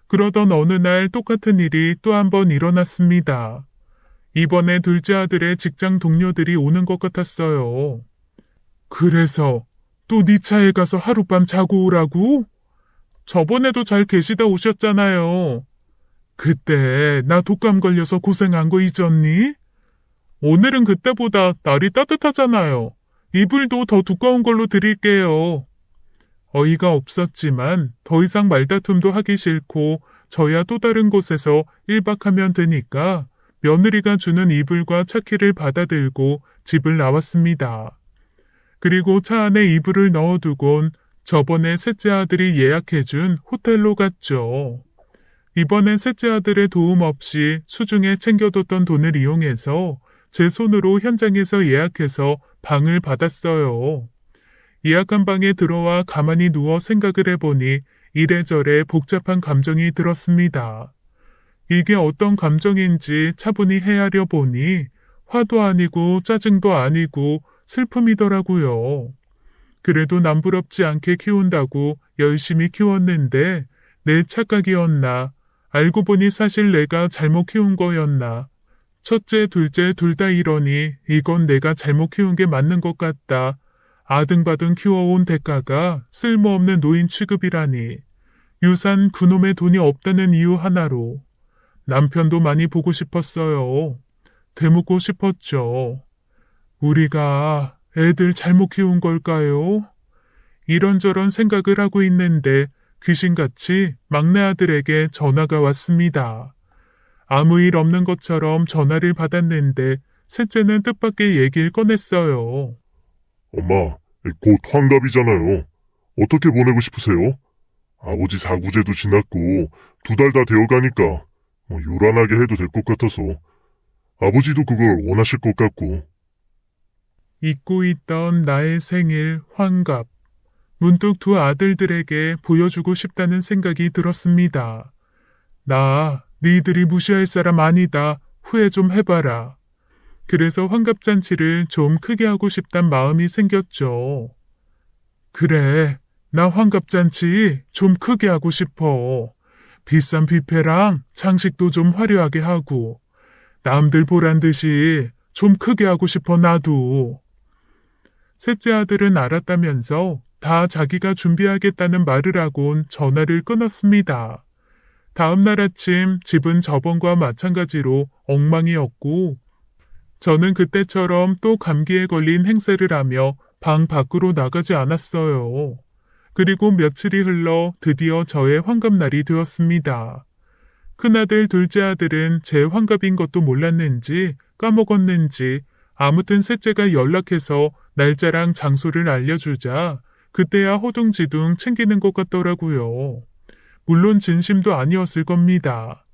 그러던 어느 날 똑같은 일이 또 한 번 일어났습니다. 이번에 둘째 아들의 직장 동료들이 오는 것 같았어요. 그래서 또 네 차에 가서 하룻밤 자고 오라고? 저번에도 잘 계시다 오셨잖아요. 그때 나 독감 걸려서 고생한 거 잊었니? 오늘은 그때보다 날이 따뜻하잖아요. 이불도 더 두꺼운 걸로 드릴게요. 어이가 없었지만 더 이상 말다툼도 하기 싫고 저야 또 다른 곳에서 1박하면 되니까 며느리가 주는 이불과 차키를 받아들고 집을 나왔습니다. 그리고 차 안에 이불을 넣어두곤 저번에 셋째 아들이 예약해준 호텔로 갔죠. 이번엔 셋째 아들의 도움 없이 수중에 챙겨뒀던 돈을 이용해서 제 손으로 현장에서 예약해서 방을 받았어요. 예약한 방에 들어와 가만히 누워 생각을 해보니 이래저래 복잡한 감정이 들었습니다. 이게 어떤 감정인지 차분히 헤아려 보니 화도 아니고 짜증도 아니고 슬픔이더라고요. 그래도 남부럽지 않게 키운다고 열심히 키웠는데 내 착각이었나? 알고 보니 사실 내가 잘못 키운 거였나? 첫째, 둘째 둘 다 이러니 이건 내가 잘못 키운 게 맞는 것 같다. 아등바등 키워온 대가가 쓸모없는 노인 취급이라니. 유산 그놈의 돈이 없다는 이유 하나로. 남편도 많이 보고 싶었어요. 되묻고 싶었죠. 우리가 애들 잘못 키운 걸까요? 이런저런 생각을 하고 있는데 귀신같이 막내 아들에게 전화가 왔습니다. 아무 일 없는 것처럼 전화를 받았는데 셋째는 뜻밖의 얘기를 꺼냈어요. 엄마, 곧 환갑이잖아요. 어떻게 보내고 싶으세요? 아버지 사구제도 지났고 2달 다 되어가니까 요란하게 해도 될 것 같아서. 아버지도 그걸 원하실 것 같고. 잊고 있던 나의 생일 환갑. 문득 두 아들들에게 보여주고 싶다는 생각이 들었습니다. 나 니들이 무시할 사람 아니다. 후회 좀 해봐라. 그래서 환갑잔치를 좀 크게 하고 싶단 마음이 생겼죠. 그래, 나 환갑잔치 좀 크게 하고 싶어. 비싼 뷔페랑 장식도 좀 화려하게 하고. 남들 보란 듯이 좀 크게 하고 싶어 나도. 셋째 아들은 알았다면서 다 자기가 준비하겠다는 말을 하곤 전화를 끊었습니다. 다음 날 아침 집은 저번과 마찬가지로 엉망이었고 저는 그때처럼 또 감기에 걸린 행세를 하며 방 밖으로 나가지 않았어요. 그리고 며칠이 흘러 드디어 저의 환갑날이 되었습니다. 큰아들, 둘째 아들은 제 환갑인 것도 몰랐는지 까먹었는지 아무튼 셋째가 연락해서 날짜랑 장소를 알려주자 그때야 허둥지둥 챙기는 것 같더라고요. 물론 진심도 아니었을 겁니다.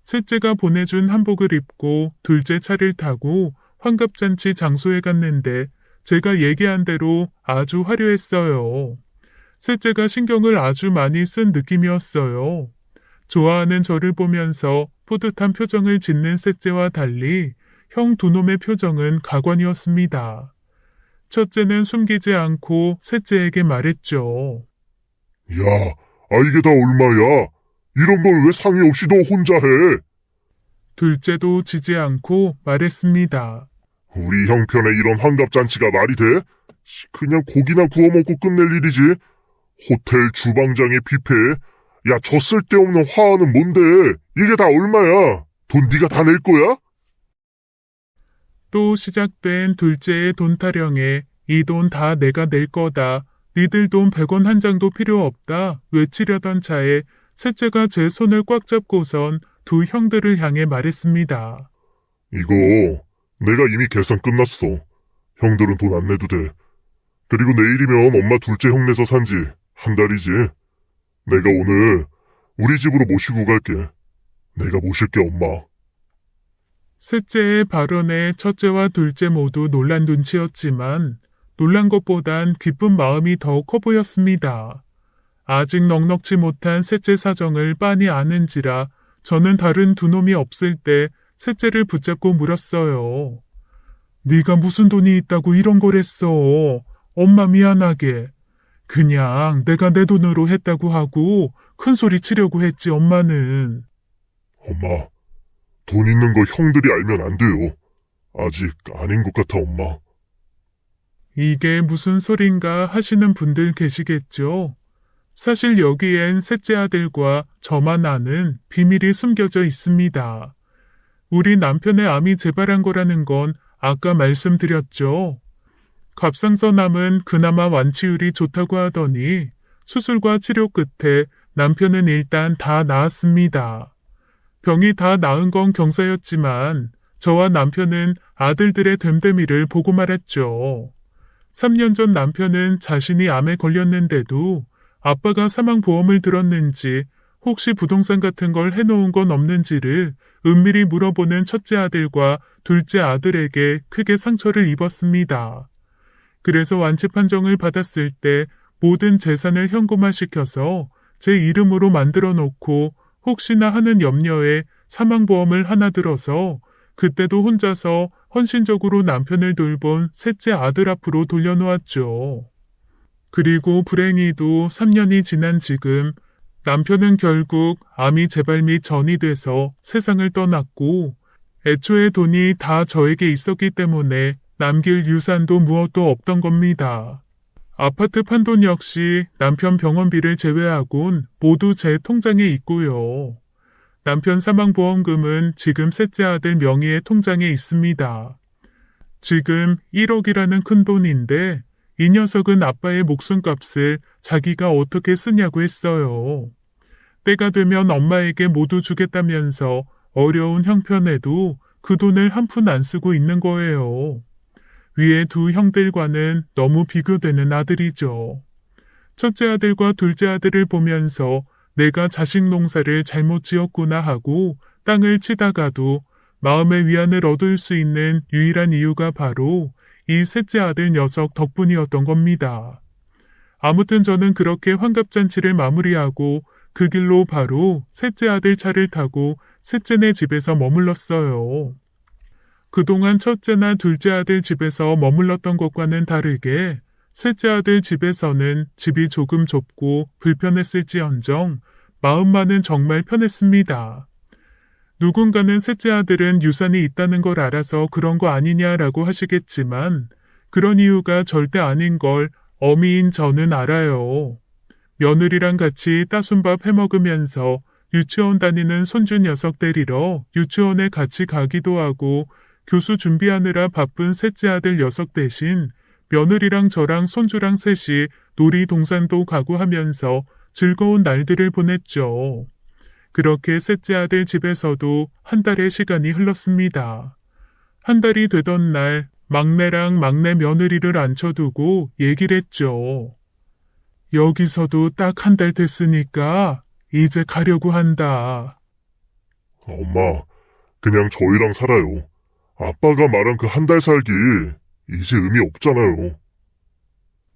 셋째가 보내준 한복을 입고 둘째 차를 타고 환갑잔치 장소에 갔는데 제가 얘기한 대로 아주 화려했어요. 셋째가 신경을 아주 많이 쓴 느낌이었어요. 좋아하는 저를 보면서 뿌듯한 표정을 짓는 셋째와 달리 형 두 놈의 표정은 가관이었습니다. 첫째는 숨기지 않고 셋째에게 말했죠. 야, 이게 다 얼마야? 이런 걸 왜 상의 없이 너 혼자 해? 둘째도 지지 않고 말했습니다. 우리 형편에 이런 환갑잔치가 말이 돼? 그냥 고기나 구워 먹고 끝낼 일이지. 호텔 주방장의 뷔페에 야, 저 쓸데없는 화환은 뭔데? 이게 다 얼마야? 돈 네가 다 낼 거야? 또 시작된 둘째의 돈 타령에 이 돈 다 내가 낼 거다. 니들 돈 100원 한 장도 필요 없다. 외치려던 차에 셋째가 제 손을 꽉 잡고선 두 형들을 향해 말했습니다. 이거 내가 이미 계산 끝났어. 형들은 돈 안 내도 돼. 그리고 내일이면 엄마 둘째 형 내서 산지 한 달이지. 내가 오늘 우리 집으로 모시고 갈게. 내가 모실게 엄마. 셋째의 발언에 첫째와 둘째 모두 놀란 눈치였지만 놀란 것보단 기쁜 마음이 더 커 보였습니다. 아직 넉넉지 못한 셋째 사정을 빤히 아는지라 저는 다른 두 놈이 없을 때 셋째를 붙잡고 물었어요. 네가 무슨 돈이 있다고 이런 걸 했어. 엄마 미안하게. 그냥 내가 내 돈으로 했다고 하고 큰 소리 치려고 했지 엄마는. 엄마, 돈 있는 거 형들이 알면 안 돼요. 아직 아닌 것 같아 엄마. 이게 무슨 소린가 하시는 분들 계시겠죠? 사실 여기엔 셋째 아들과 저만 아는 비밀이 숨겨져 있습니다. 우리 남편의 암이 재발한 거라는 건 아까 말씀드렸죠. 갑상선암은 그나마 완치율이 좋다고 하더니 수술과 치료 끝에 남편은 일단 다 나았습니다. 병이 다 나은 건 경사였지만 저와 남편은 아들들의 됨됨이를 보고 말았죠. 3년 전 남편은 자신이 암에 걸렸는데도 아빠가 사망보험을 들었는지 혹시 부동산 같은 걸 해놓은 건 없는지를 은밀히 물어보는 첫째 아들과 둘째 아들에게 크게 상처를 입었습니다. 그래서 완치 판정을 받았을 때 모든 재산을 현금화시켜서 제 이름으로 만들어 놓고 혹시나 하는 염려에 사망보험을 하나 들어서 그때도 혼자서 헌신적으로 남편을 돌본 셋째 아들 앞으로 돌려놓았죠. 그리고 불행히도 3년이 지난 지금 남편은 결국 암이 재발 및 전이 돼서 세상을 떠났고 애초에 돈이 다 저에게 있었기 때문에 남길 유산도 무엇도 없던 겁니다. 아파트 판돈 역시 남편 병원비를 제외하곤 모두 제 통장에 있고요. 남편 사망보험금은 지금 셋째 아들 명의의 통장에 있습니다. 지금 1억이라는 큰 돈인데 이 녀석은 아빠의 목숨값을 자기가 어떻게 쓰냐고 했어요. 때가 되면 엄마에게 모두 주겠다면서 어려운 형편에도 그 돈을 한 푼 안 쓰고 있는 거예요. 위에 두 형들과는 너무 비교되는 아들이죠. 첫째 아들과 둘째 아들을 보면서 내가 자식 농사를 잘못 지었구나 하고 땅을 치다가도 마음의 위안을 얻을 수 있는 유일한 이유가 바로 이 셋째 아들 녀석 덕분이었던 겁니다. 아무튼 저는 그렇게 환갑잔치를 마무리하고 그 길로 바로 셋째 아들 차를 타고 셋째네 집에서 머물렀어요. 그동안 첫째나 둘째 아들 집에서 머물렀던 것과는 다르게 셋째 아들 집에서는 집이 조금 좁고 불편했을지언정 마음만은 정말 편했습니다. 누군가는 셋째 아들은 유산이 있다는 걸 알아서 그런 거 아니냐라고 하시겠지만 그런 이유가 절대 아닌 걸 어미인 저는 알아요. 며느리랑 같이 따순밥 해먹으면서 유치원 다니는 손주 녀석 데리러 유치원에 같이 가기도 하고 교수 준비하느라 바쁜 셋째 아들 녀석 대신 며느리랑 저랑 손주랑 셋이 놀이동산도 가고 하면서 즐거운 날들을 보냈죠. 그렇게 셋째 아들 집에서도 한 달의 시간이 흘렀습니다. 한 달이 되던 날 막내랑 막내 며느리를 앉혀두고 얘기를 했죠. 여기서도 딱 한 달 됐으니까 이제 가려고 한다. 엄마, 그냥 저희랑 살아요. 아빠가 말한 그 한 달 살기 이제 의미 없잖아요.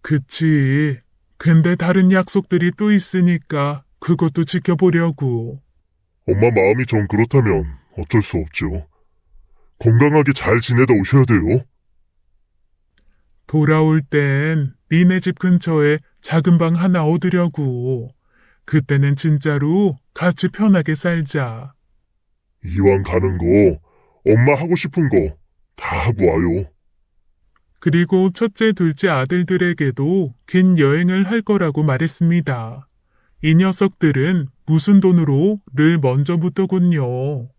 그치. 근데 다른 약속들이 또 있으니까 그것도 지켜보려고. 엄마 마음이 좀 그렇다면 어쩔 수 없죠. 건강하게 잘 지내다 오셔야 돼요. 돌아올 땐 니네 집 근처에 작은 방 하나 얻으려고. 그때는 진짜로 같이 편하게 살자. 이왕 가는 거 엄마 하고 싶은 거 다 하고 와요. 그리고 첫째, 둘째 아들들에게도 긴 여행을 할 거라고 말했습니다. 이 녀석들은 무슨 돈으로?를 먼저 묻더군요.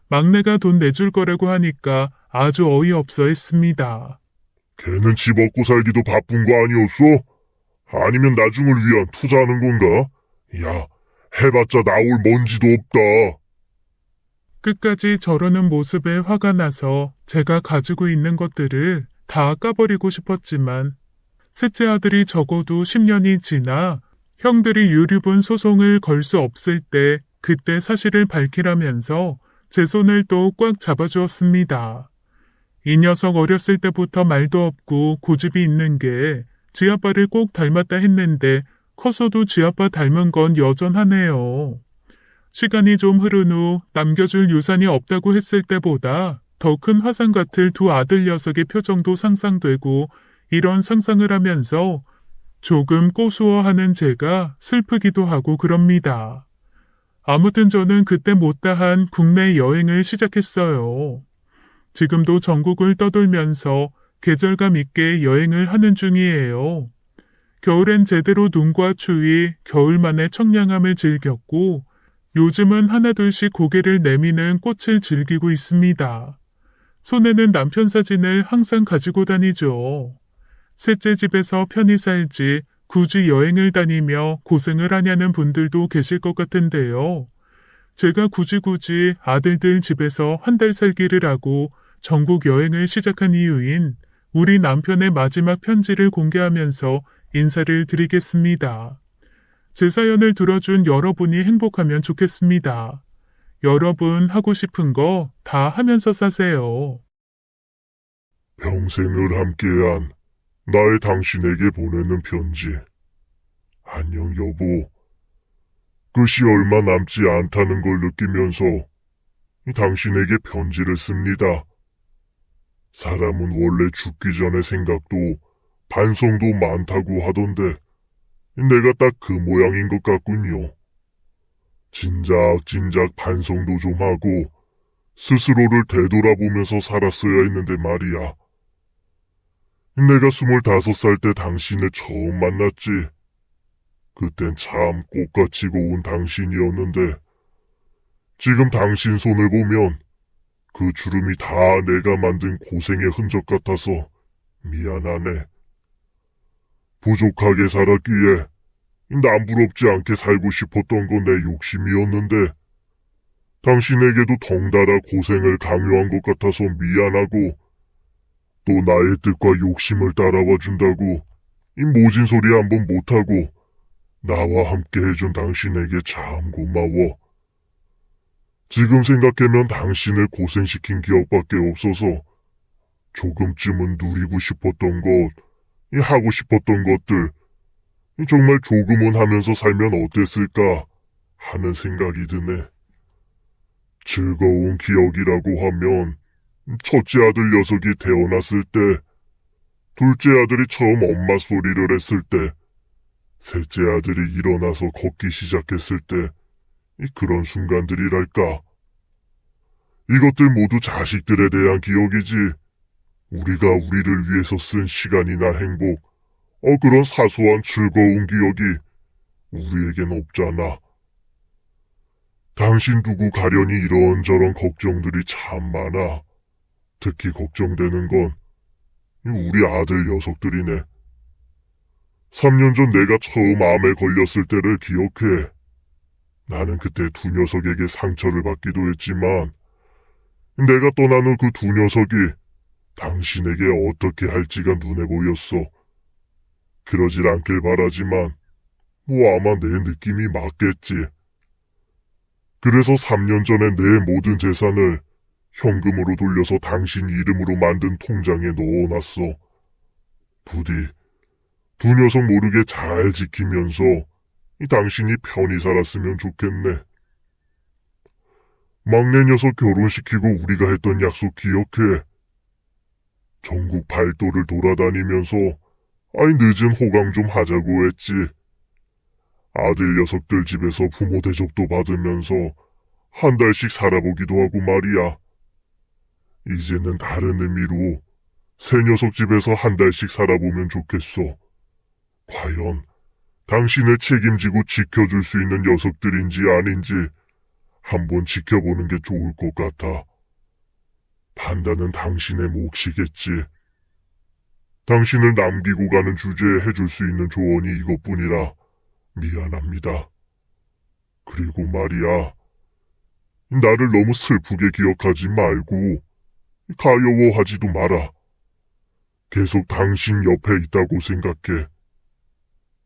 막내가 돈 내줄 거라고 하니까 아주 어이없어 했습니다. 걔는 집 얻고 살기도 바쁜 거 아니었어? 아니면 나중을 위한 투자하는 건가? 야, 해봤자 나올 먼지도 없다. 끝까지 저러는 모습에 화가 나서 제가 가지고 있는 것들을 다 까버리고 싶었지만 셋째 아들이 적어도 10년이 지나 형들이 유류분 소송을 걸 수 없을 때 그때 사실을 밝히라면서 제 손을 또 꽉 잡아주었습니다. 이 녀석 어렸을 때부터 말도 없고 고집이 있는 게 지아빠를 꼭 닮았다 했는데 커서도 지아빠 닮은 건 여전하네요. 시간이 좀 흐른 후 남겨줄 유산이 없다고 했을 때보다 더 큰 화산 같을 두 아들 녀석의 표정도 상상되고 이런 상상을 하면서 조금 고수어하는 제가 슬프기도 하고 그럽니다. 아무튼 저는 그때 못다한 국내 여행을 시작했어요. 지금도 전국을 떠돌면서 계절감 있게 여행을 하는 중이에요. 겨울엔 제대로 눈과 추위, 겨울만의 청량함을 즐겼고 요즘은 하나둘씩 고개를 내미는 꽃을 즐기고 있습니다. 손에는 남편 사진을 항상 가지고 다니죠. 셋째 집에서 편히 살지 굳이 여행을 다니며 고생을 하냐는 분들도 계실 것 같은데요. 제가 굳이 아들들 집에서 한 달 살기를 하고 전국 여행을 시작한 이유인 우리 남편의 마지막 편지를 공개하면서 인사를 드리겠습니다. 제 사연을 들어준 여러분이 행복하면 좋겠습니다. 여러분 하고 싶은 거 다 하면서 사세요. 평생을 함께한 나의 당신에게 보내는 편지. 안녕 여보. 끝이 얼마 남지 않다는 걸 느끼면서 당신에게 편지를 씁니다. 사람은 원래 죽기 전의 생각도 반성도 많다고 하던데 내가 딱 그 모양인 것 같군요. 진작 반성도 좀 하고 스스로를 되돌아보면서 살았어야 했는데 말이야. 내가 25살 때 당신을 처음 만났지. 그땐 참 꽃같이 고운 당신이었는데 지금 당신 손을 보면 그 주름이 다 내가 만든 고생의 흔적 같아서 미안하네. 부족하게 살았기에 남부럽지 않게 살고 싶었던 건 내 욕심이었는데 당신에게도 덩달아 고생을 강요한 것 같아서 미안하고 또 나의 뜻과 욕심을 따라와 준다고 이 모진 소리 한번 못하고 나와 함께 해준 당신에게 참 고마워. 지금 생각하면 당신을 고생시킨 기억밖에 없어서 조금쯤은 누리고 싶었던 것, 하고 싶었던 것들 정말 조금은 하면서 살면 어땠을까 하는 생각이 드네. 즐거운 기억이라고 하면 첫째 아들 녀석이 태어났을 때, 둘째 아들이 처음 엄마 소리를 했을 때, 셋째 아들이 일어나서 걷기 시작했을 때 그런 순간들이랄까. 이것들 모두 자식들에 대한 기억이지. 우리가 우리를 위해서 쓴 시간이나 행복, 그런 사소한 즐거운 기억이 우리에겐 없잖아. 당신 두고 가려니 이런저런 걱정들이 참 많아. 특히 걱정되는 건 우리 아들 녀석들이네. 3년 전 내가 처음 암에 걸렸을 때를 기억해. 나는 그때 두 녀석에게 상처를 받기도 했지만 내가 떠난 후 그 두 녀석이 당신에게 어떻게 할지가 눈에 보였어. 그러질 않길 바라지만 아마 내 느낌이 맞겠지. 그래서 3년 전에 내 모든 재산을 현금으로 돌려서 당신 이름으로 만든 통장에 넣어놨어. 부디 두 녀석 모르게 잘 지키면서 당신이 편히 살았으면 좋겠네. 막내 녀석 결혼시키고 우리가 했던 약속 기억해. 전국 팔도를 돌아다니면서 늦은 호강 좀 하자고 했지. 아들 녀석들 집에서 부모 대접도 받으면서 한 달씩 살아보기도 하고 말이야. 이제는 다른 의미로 새 녀석 집에서 한 달씩 살아보면 좋겠어. 과연 당신을 책임지고 지켜줄 수 있는 녀석들인지 아닌지 한번 지켜보는 게 좋을 것 같아. 판단은 당신의 몫이겠지. 당신을 남기고 가는 주제에 해줄 수 있는 조언이 이것뿐이라 미안합니다. 그리고 말이야, 나를 너무 슬프게 기억하지 말고 가여워하지도 마라. 계속 당신 옆에 있다고 생각해.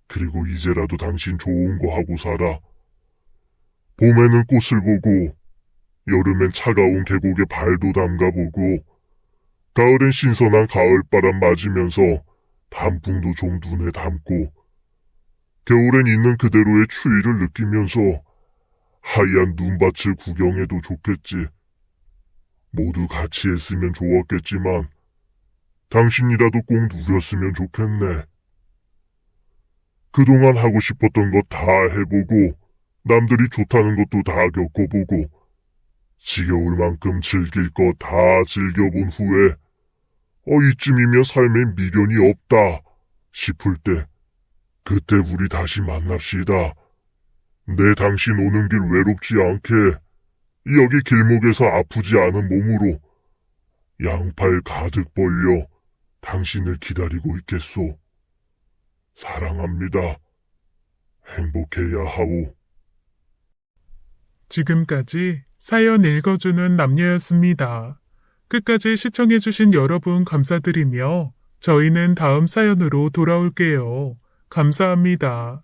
그리고 이제라도 당신 좋은 거 하고 살아. 봄에는 꽃을 보고, 여름엔 차가운 계곡에 발도 담가보고, 가을엔 신선한 가을바람 맞으면서 단풍도 좀 눈에 담고, 겨울엔 있는 그대로의 추위를 느끼면서 하얀 눈밭을 구경해도 좋겠지. 모두 같이 했으면 좋았겠지만 당신이라도 꼭 누렸으면 좋겠네. 그동안 하고 싶었던 것 다 해보고 남들이 좋다는 것도 다 겪어보고 지겨울 만큼 즐길 거 다 즐겨본 후에 이쯤이면 삶에 미련이 없다 싶을 때 그때 우리 다시 만납시다. 내 당신 오는 길 외롭지 않게 여기 길목에서 아프지 않은 몸으로 양팔 가득 벌려 당신을 기다리고 있겠소. 사랑합니다. 행복해야 하오. 지금까지 사연 읽어주는 남녀였습니다. 끝까지 시청해주신 여러분 감사드리며 저희는 다음 사연으로 돌아올게요. 감사합니다.